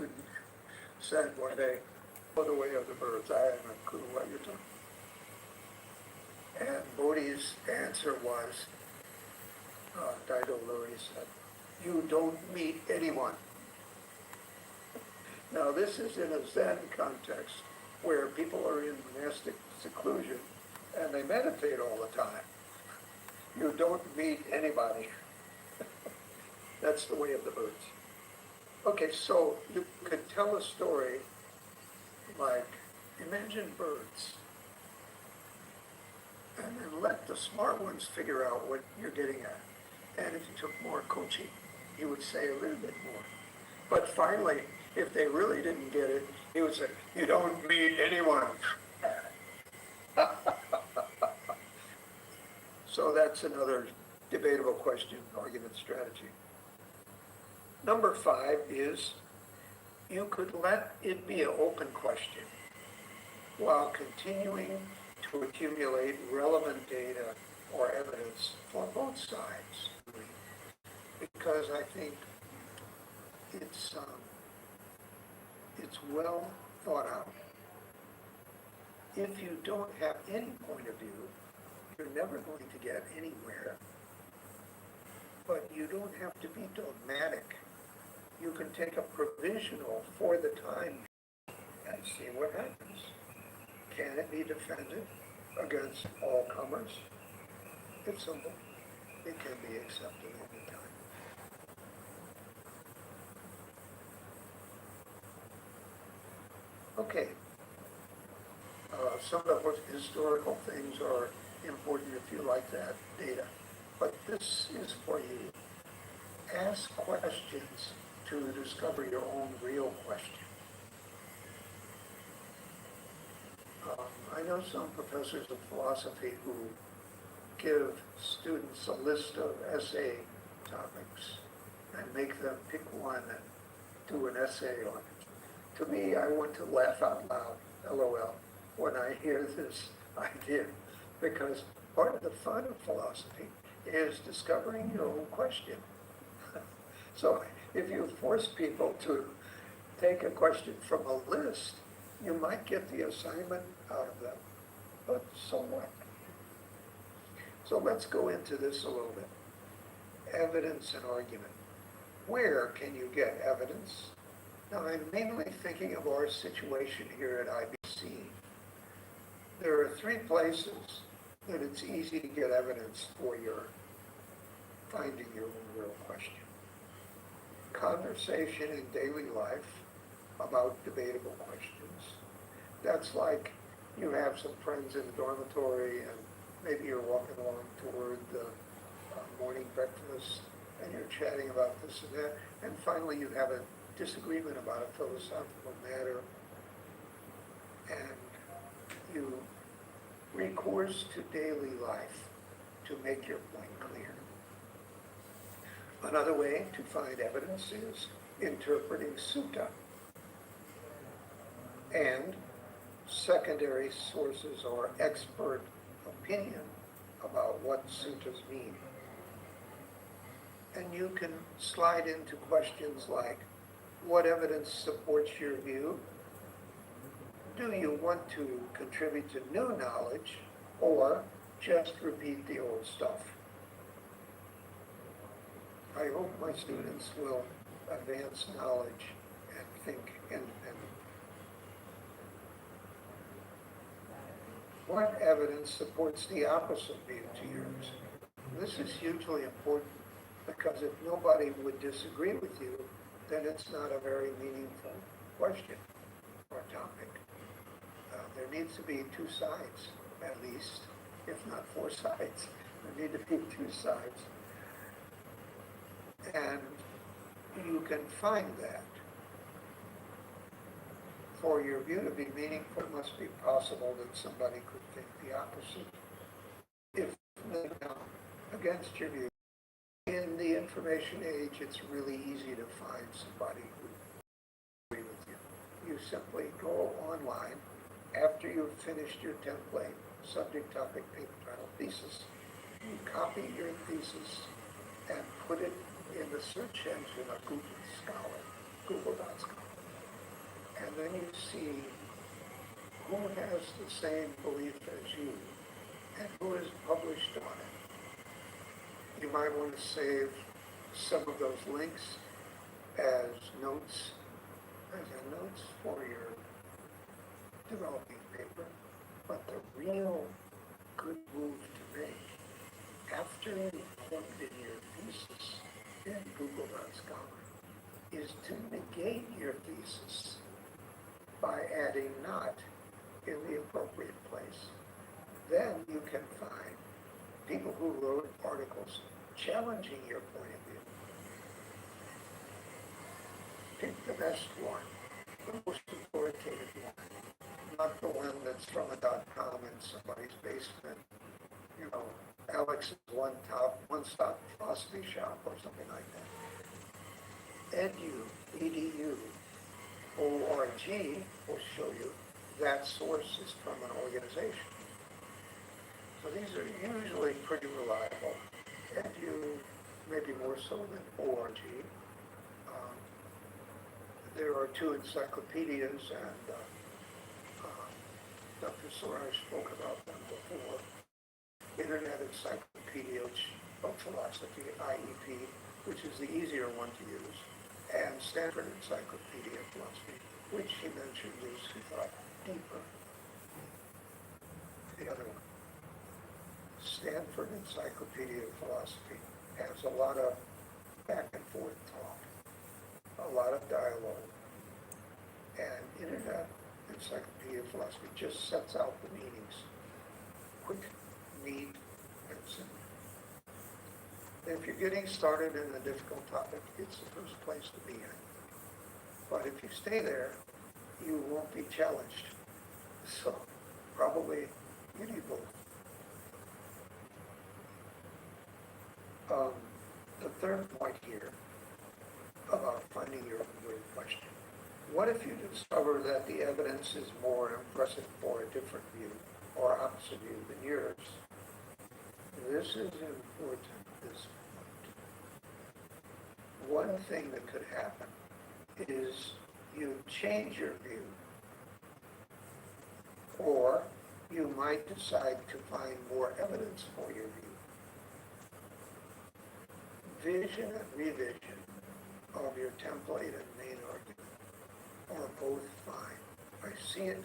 student said one day, "Oh, the way of the birds, I have no clue what you're talking about." And Bodhi's answer was, Daido Luri said, "You don't meet anyone." Now this is in a Zen context where people are in monastic seclusion and they meditate all the time. You don't meet anybody. That's the way of the birds. Okay, so you could tell a story like, imagine birds, and then let the smart ones figure out what you're getting at. And if you took more coaching, you would say a little bit more. But finally, if they really didn't get it, he would say, "You don't meet anyone." So that's another debatable question, argument strategy. Number 5 is, you could let it be an open question while continuing to accumulate relevant data or evidence for both sides. Because I think it's well thought out. If you don't have any point of view, you're never going to get anywhere. But you don't have to be dogmatic. You can take a provisional for the time and see what happens. Can it be defended against all comers? It's simple. It can be accepted any time. Okay. Some of the historical things are important if you like that data. But this is for you. Ask questions to discover your own real question. I know some professors of philosophy who give students a list of essay topics and make them pick one and do an essay on it. To me, I want to laugh out loud, LOL, when I hear this idea, because part of the fun of philosophy is discovering your own question. So if you force people to take a question from a list, you might get the assignment out of them, but so what? So let's go into this a little bit. Evidence and argument. Where can you get evidence? Now, I'm mainly thinking of our situation here at IBC. There are 3 places that it's easy to get evidence for your finding your own real question. Conversation in daily life about debatable questions. That's like you have some friends in the dormitory and maybe you're walking along toward the morning breakfast and you're chatting about this and that, and finally you have a disagreement about a philosophical matter and you recourse to daily life to make your point clear. Another way to find evidence is interpreting sutta. And secondary sources or expert opinion about what suttas mean. And you can slide into questions like, what evidence supports your view? Do you want to contribute to new knowledge or just repeat the old stuff? I hope my students will advance knowledge and think independently. What evidence supports the opposite view to yours? This is hugely important because if nobody would disagree with you, then it's not a very meaningful question or topic. There needs to be 2 sides, at least, if not 4 sides. There need to be 2 sides. And you can find that. For your view to be meaningful, it must be possible that somebody could think the opposite. If they come against your view, in the information age, it's really easy to find somebody who agrees with you. You simply go online after you've finished your template, subject, topic, paper, title, thesis. You copy your thesis and put it in the search engine of Google Scholar, Google.Scholar. you see who has the same belief as you and who has published on it. You might want to save some of those links as notes, as endnotes for your developing paper. But the real good move to make after you've plugged in your thesis in Google.Scholar is to negate your thesis by adding not in the appropriate place. Then you can find people who wrote articles challenging your point of view. Pick the best one, the most authoritative one, not the one that's from a .com in somebody's basement, you know, Alex's one-stop philosophy shop or something like that. edu, org will show you that source is from an organization. So these are usually pretty reliable. Edu, maybe more so than org. There are two encyclopedias, and Dr. Sorash spoke about them before. Internet Encyclopedia of Philosophy, IEP, which is the easier one to use, and Stanford Encyclopedia of Philosophy, which he mentioned is, he thought, deeper. The other one. Stanford Encyclopedia of Philosophy has a lot of back and forth talk, a lot of dialogue, and Internet Encyclopedia of Philosophy just sets out the meanings, quick, neat, and simple. If you're getting started in a difficult topic, it's the first place to be in. But if you stay there, you won't be challenged. So probably you need both. The third point here about finding your weird question. What if you discover that the evidence is more impressive for a different view or opposite view than yours? This is important, this point. One thing that could happen is you change your view, or you might decide to find more evidence for your view. Vision and revision of your template and main argument are both fine. I see it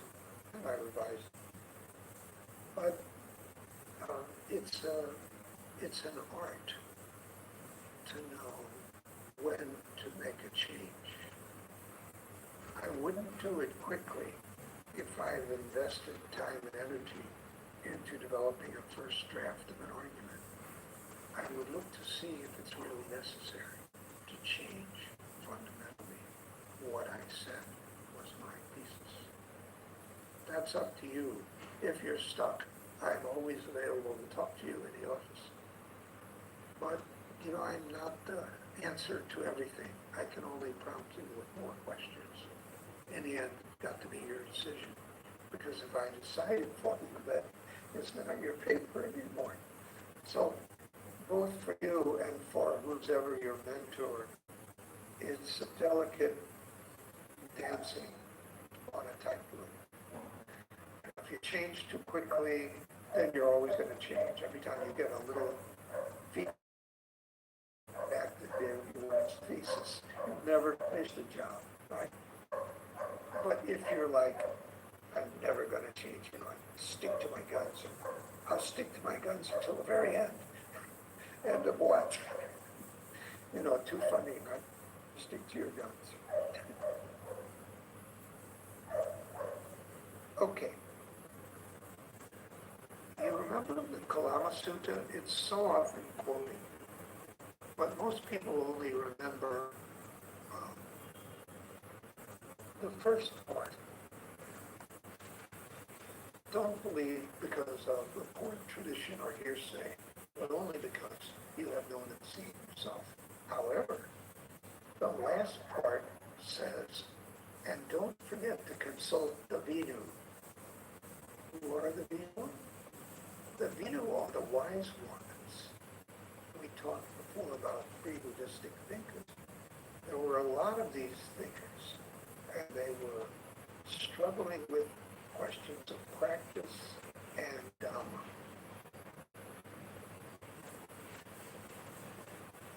and I revise it. But it's an art to know when to make a change. I wouldn't do it quickly if I've invested time and energy into developing a first draft of an argument. I would look to see if it's really necessary to change fundamentally what I said was my thesis. That's up to you. If you're stuck, I'm always available to talk to you in the office. But, you know, I'm not the answer to everything. I can only prompt you with more questions. In the end, it's got to be your decision. Because if I decided for you that it's not your paper anymore. So, both for you and for whoever your mentor, it's a delicate dancing on a tightrope. If you change too quickly, then you're always going to change. Every time you get a little feedback that you want thesis, you've never finished the job, right? But if you're like, I'm never going to change, you know, I stick to my guns. I'll stick to my guns until the very end. End of what? You know, too funny, right? Stick to your guns. Okay. You remember the Kalama Sutta? It's so often quoted, but most people only remember the first part. Don't believe because of report, tradition, or hearsay, but only because you have known and seen yourself. However, the last part says, and don't forget to consult the Vinu. Who are the Vinu? The Vinu are the wise ones. We talked before about pre-Buddhistic thinkers. There were a lot of these thinkers, and they were struggling with questions of practice and Dhamma.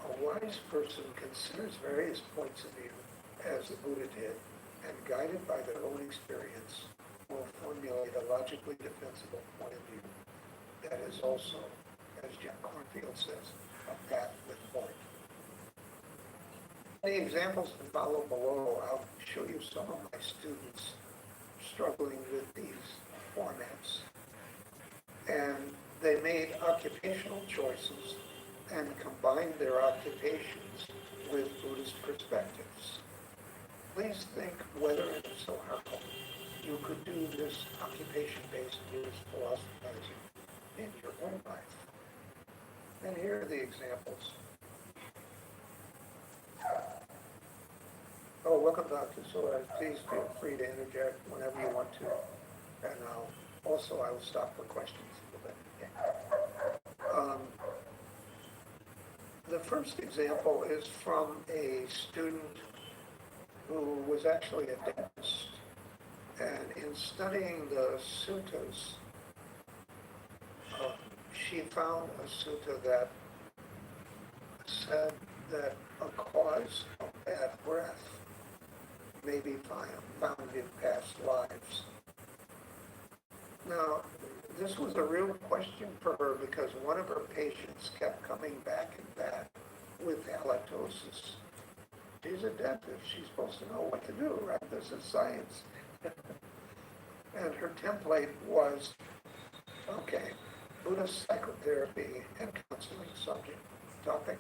A wise person considers various points of view, as the Buddha did, and guided by their own experience, will formulate a logically defensible point of view that is also, as Jack Cornfield says, a path with point. The examples that follow below, I'll show you some of my students struggling with these formats. And they made occupational choices and combined their occupations with Buddhist perspectives. Please think whether and if so how you could do this occupation-based Buddhist philosophizing in your own life. And here are the examples. Oh, welcome, Dr. Soares. Please feel free to interject whenever you want to. And I will stop for questions a little bit. Okay. The first example is from a student who was actually a dentist. And in studying the suttas, she found a sutta that said that a cause of bad breath may be found in past lives. Now, this was a real question for her because one of her patients kept coming back and back with halitosis. She's a dentist. She's supposed to know what to do, right? This is science. And her template was, okay, Buddhist psychotherapy and counseling subject. Topic,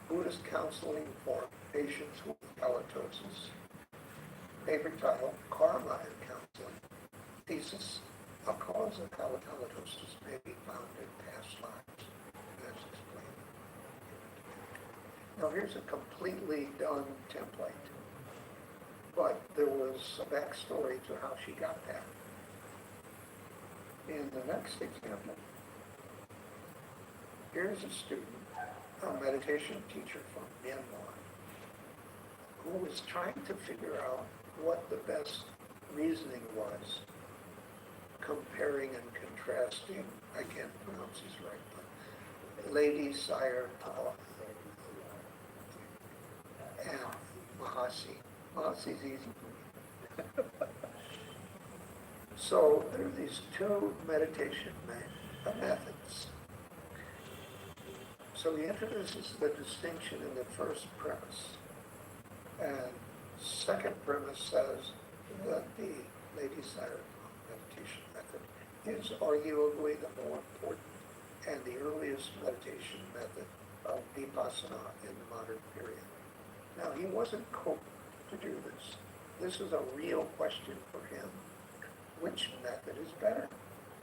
Buddhist counseling for patients with halitosis. Paper title, Karma and Counseling. Thesis, a cause of halitosis may be found in past lives. That's explained. Now here's a completely done template. But there was a backstory to how she got that. In the next example, here's a student, a meditation teacher from Myanmar, who was trying to figure out what the best reasoning was, comparing and contrasting, I can't pronounce this right, but Lady Sire Tala and Mahasi. Mahasi's easy for me. So there are these two meditation methods. So he introduces the distinction in the first premise. And second premise says that the Lady Sire meditation method is arguably the more important and the earliest meditation method of vipassana in the modern period. Now, he wasn't coped to do this. This is a real question for him. Which method is better?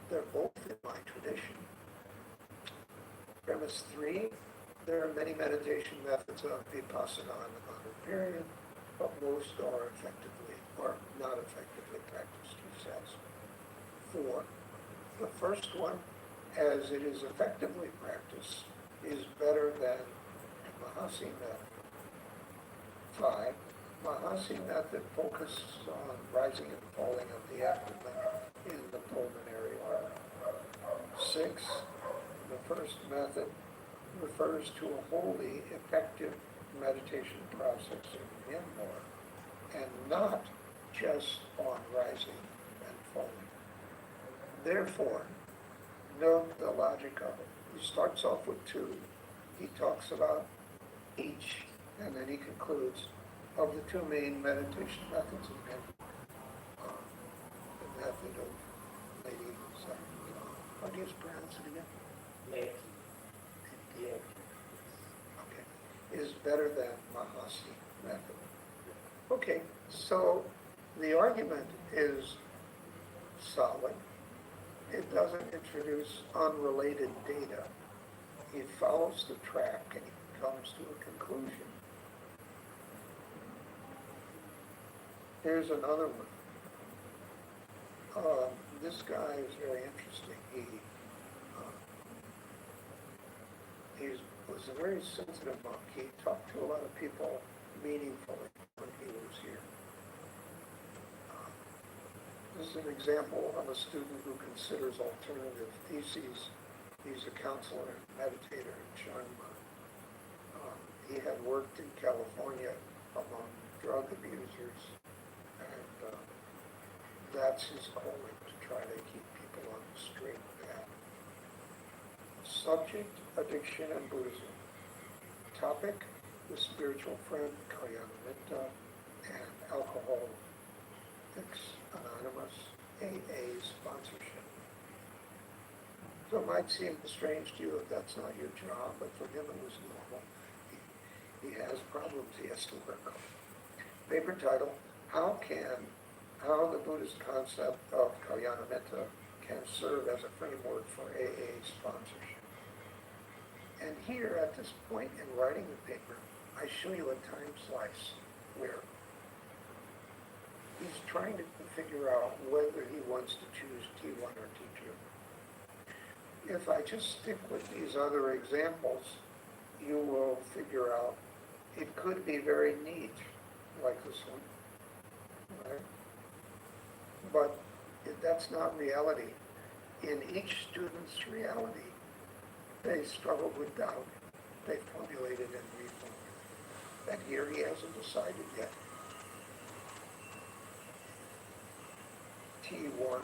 They're both in my tradition. Premise 3, there are many meditation methods of vipassana in the modern period, but most are effectively or not effectively practiced, he says. 4, the first one, as it is effectively practiced, is better than the Mahasi method. 5, Mahasi method focuses on rising and falling of the abdomen in the pulmonary artery. 6, the first method refers to a wholly effective meditation process in Myanmar and not just on rising and falling. Therefore, note the logic of it. He starts off with 2. He talks about each, and then he concludes of the 2 main meditation methods in Myanmar. The method of Lady how do you pronounce it again? Lady. Okay. Is better than Mahasi method. Okay, so the argument is solid. It doesn't introduce unrelated data. He follows the track and he comes to a conclusion. Here's another one. This guy is very interesting. He was a very sensitive monk. He talked to a lot of people meaningfully when he was here. This is an example of a student who considers alternative theses. He's a counselor and meditator in China. He had worked in California among drug abusers, and that's his calling, to try to keep people on the straight path. Subject, addiction and Buddhism. Topic, the spiritual friend, Kalyana, and Alcoholics Anonymous, AA sponsorship. So it might seem strange to you if that's not your job, but for him it was normal. He has problems he has to work on. Paper title, How the Buddhist concept of Kalyana Mitta can serve as a framework for AA sponsorship. And here, at this point in writing the paper, I show you a time slice where he's trying to figure out whether he wants to choose T1 or T2. If I just stick with these other examples, you will figure out it could be very neat, like this one, right? But that's not reality. In each student's reality, they struggle with doubt. They formulate it and reformulate it. And here he hasn't decided yet. T1,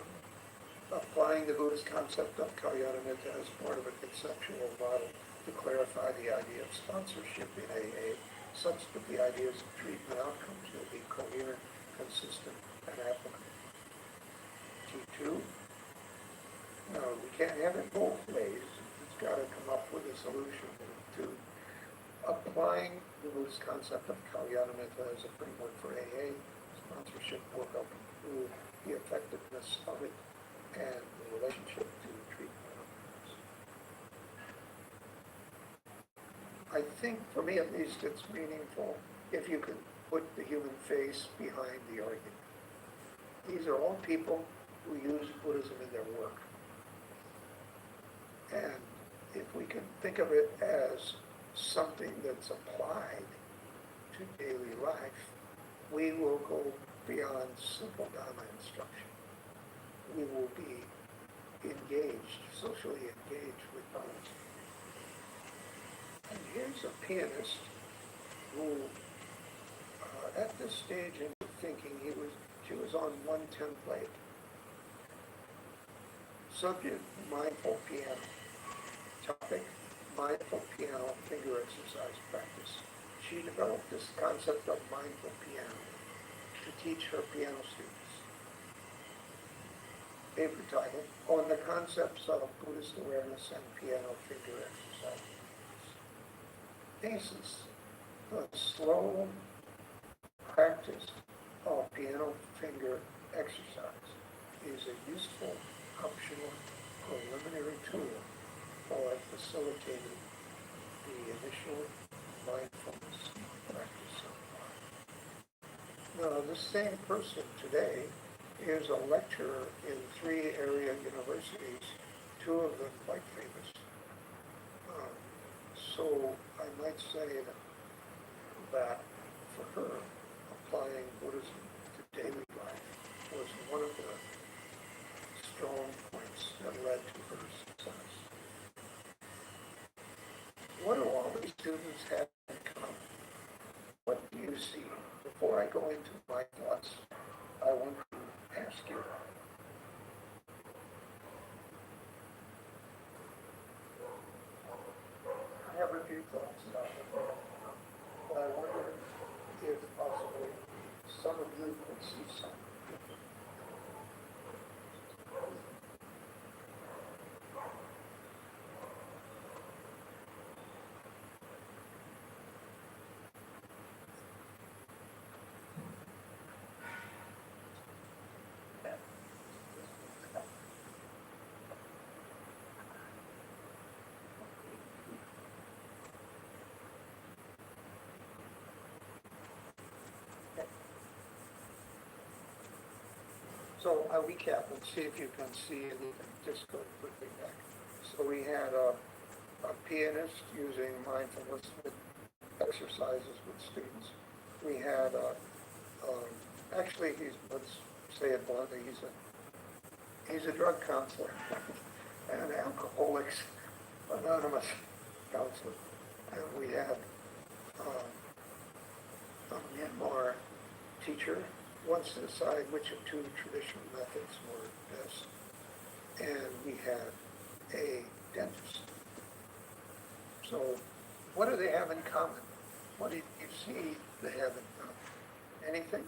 applying the Buddhist concept of Kalyana Mitta as part of a conceptual model to clarify the idea of sponsorship in AA, such that the ideas of treatment outcomes will be coherent, consistent, and applicable. T2, no, we can't have it both ways. It's got to come up with a solution to applying the Buddhist concept of Kalyana Mitta as a framework for AA sponsorship will help improve the effectiveness of it and the relationship to treatment outcomes. I think, for me at least, it's meaningful if you can put the human face behind the argument. These are all people who use Buddhism in their work. And if we can think of it as something that's applied to daily life, we will go beyond simple Dhamma instruction. We will be engaged, socially engaged with others. And here's a pianist who, at this stage in thinking, she was on one template. Subject, mindful piano. Topic, mindful piano finger exercise practice. She developed this concept of mindful piano to teach her piano students. Paper title, On the Concepts of Buddhist Awareness and Piano Finger Exercise. Thesis, the slow practice of piano finger exercise is a useful, optional, preliminary tool for facilitating the initial mindfulness practice of mind. Now, the same person today is a lecturer in 3 area universities, 2 of them quite famous. So I might say that for her, applying Buddhism to daily life was one of the strong points that led to her success. What do all these students have in common? What do you see? Before I go into my thoughts, I want to ask you. I have a few thoughts about it, but I wonder if possibly some of you could see something different. So I'll recap and see if you can see anything. Just go quickly back. So we had a pianist using mindfulness exercises with students. We had actually let's say it bluntly, he's a He's a drug counselor and Alcoholics Anonymous counselor. And we had a Myanmar teacher wants to decide which of two traditional methods were best. And we had a dentist. So what do they have in common? What do you see they have in common? Anything?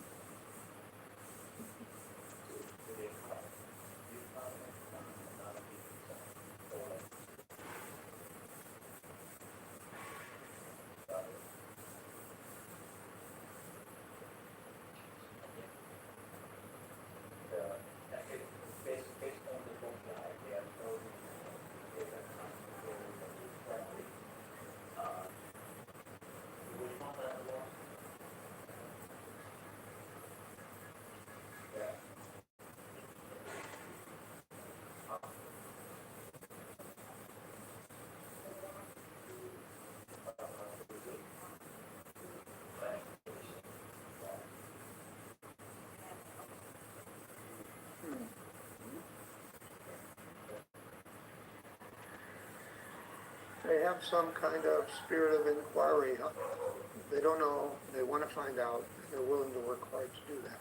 They have some kind of spirit of inquiry. Huh? They don't know, they want to find out, and they're willing to work hard to do that.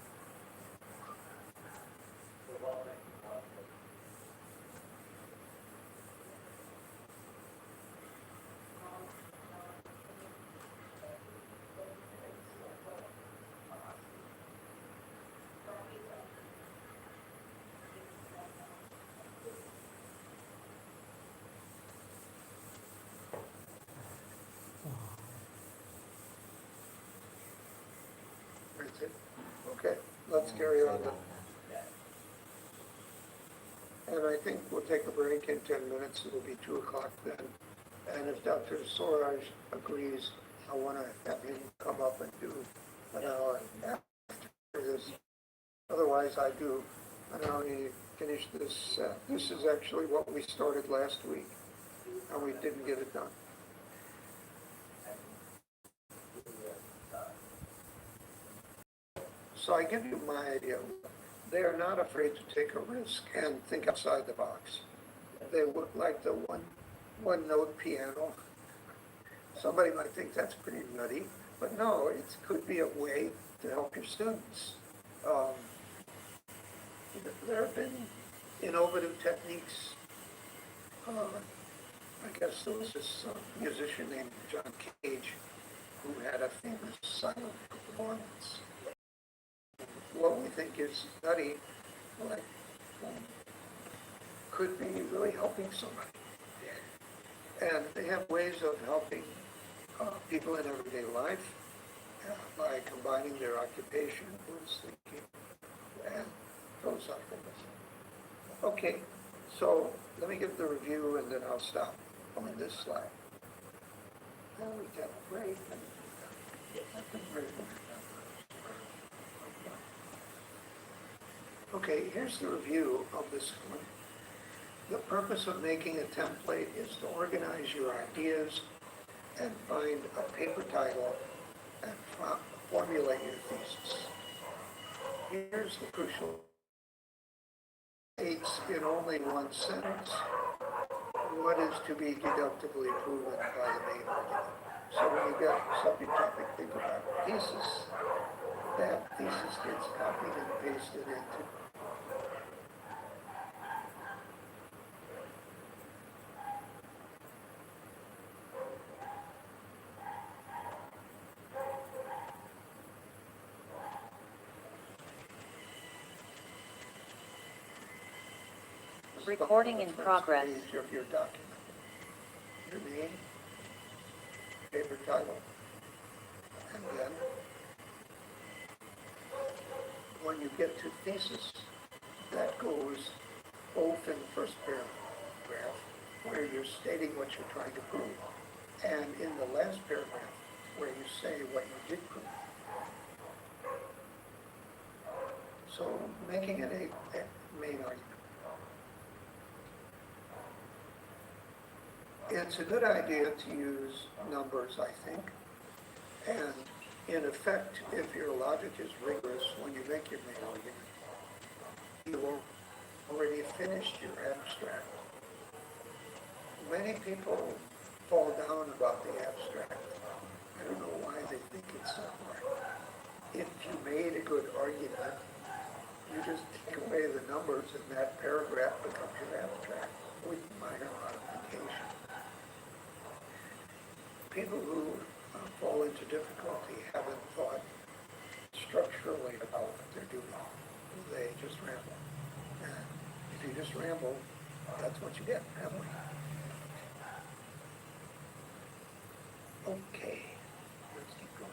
That's it. Okay, let's carry on. And I think we'll take a break in 10 minutes. It'll be 2 o'clock then. And if Dr. Soraj agrees, I want to have him come up and do an hour after this. Otherwise, I do an hour and finish this. This is actually what we started last week, and we didn't get it done. So I give you my idea. They are not afraid to take a risk and think outside the box. They look like the one-note piano. Somebody might think that's pretty nutty, but no, it could be a way to help your students. There have been innovative techniques. I guess there was this musician named John Cage who had a famous silent performance. What we think is nutty, like, could be really helping somebody. And they have ways of helping people in everyday life by combining their occupation with thinking and those other things. Okay, so let me give the review and then I'll stop on this slide. Now we take a break. Okay, here's the review of this one. The purpose of making a template is to organize your ideas and find a paper title and formulate your thesis. Here's the crucial. States in only one sentence what is to be deductively proven by the main argument. So when you got subject topic, think about thesis. That thesis gets copied and pasted into. Recording in progress. Page of your document. Your name, paper title, and then when you get to thesis, that goes both in the first paragraph, where you're stating what you're trying to prove, and in the last paragraph, where you say what you did prove. So making it a main argument. It's a good idea to use numbers, I think, and in effect, if your logic is rigorous when you make your main argument, you will already finished your abstract. Many people fall down about the abstract. I don't know why they think it's so hard. If you made a good argument, you just take away the numbers and that paragraph becomes your abstract with minor modification. People who fall into difficulty haven't thought structurally about what they're doing. They just ramble. And if you just ramble, that's what you get, rambling. Okay, let's keep going.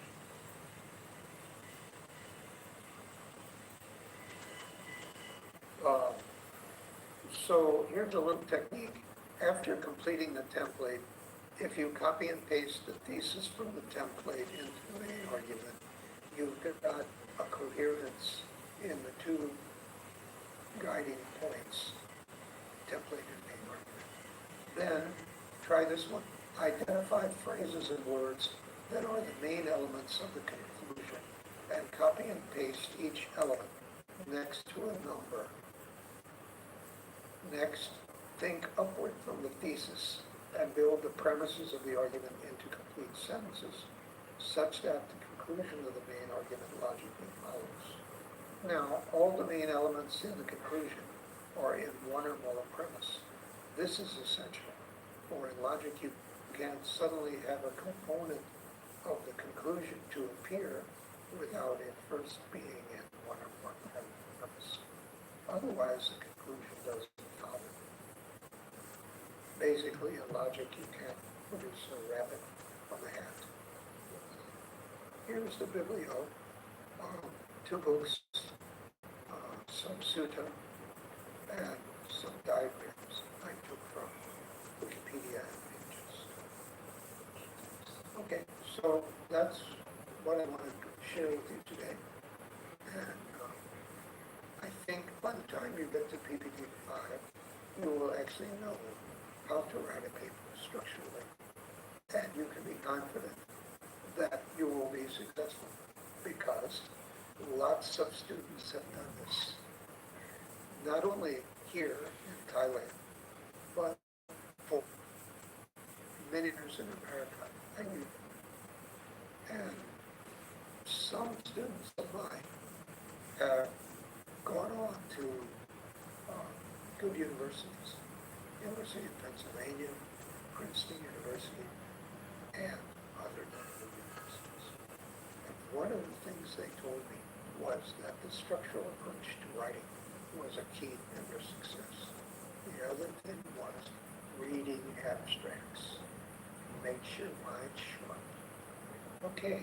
So here's a little technique. After completing the template, if you copy and paste the thesis from the template into the main argument, you've got a coherence in the two guiding points, template and main argument. Then try this one. Identify phrases and words that are the main elements of the conclusion and copy and paste each element next to a number. Next, think upward from the thesis and build the premises of the argument into complete sentences, such that the conclusion of the main argument logically follows. Now, all the main elements in the conclusion are in one or more premise. This is essential, for in logic you can't suddenly have a component of the conclusion to appear without it first being in one or more premise. Otherwise, the conclusion doesn't follow. Basically, in logic, you can't produce a rabbit from a hat. Here's the biblio, 2 books, some sutta, and some diagrams I took from Wikipedia pages. Okay, so that's what I wanted to share with you today. And I think by the time you get to PPT 5, you will actually know how to write a paper structurally. And you can be confident that you will be successful because lots of students have done this. Not only here in Thailand, but for many years in America. I knew them. And some students of mine have gone on to good universities. University of Pennsylvania, Princeton University, and other universities. And one of the things they told me was that the structural approach to writing was a key in their success. The other thing was reading abstracts. Makes your mind sharp. Okay,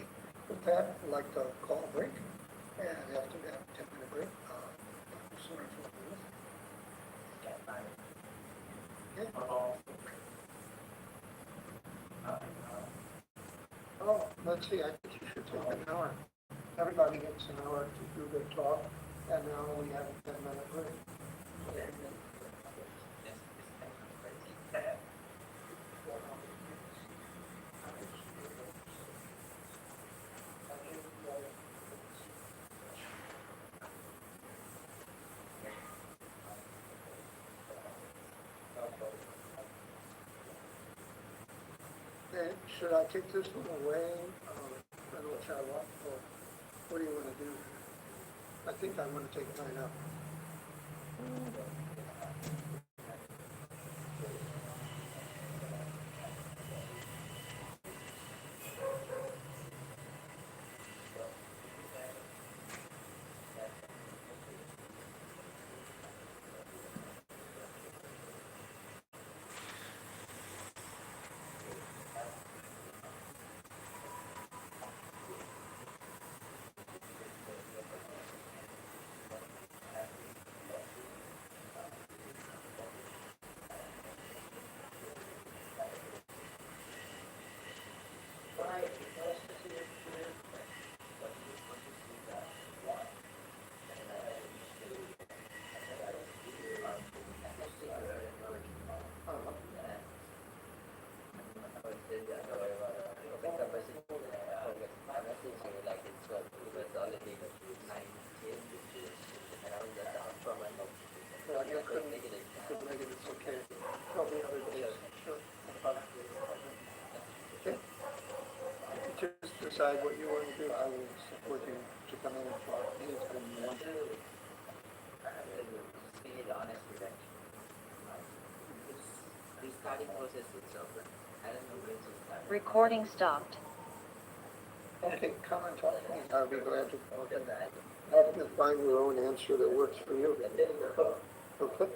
with that, I'd like to call a break, and after that 10-minute break, sorry for the minute. Oh, let's see, I think you should take an hour. Everybody gets an hour to do their talk, and now we have a 10-minute break. And should I take this one away? I don't know what I want, or what do you want to do? I think I want to take mine up. with Megan, it's okay. Tell me other days. Sure. No problem. Okay? You just decide what you want to do. I will support you to come in and talk anytime you want. Speak honestly that the starting process itself, I don't know when to start. Recording stopped. Okay, come and talk to me. I'll be glad to talk. Help you find your own answer that works for you. Okay? Okay.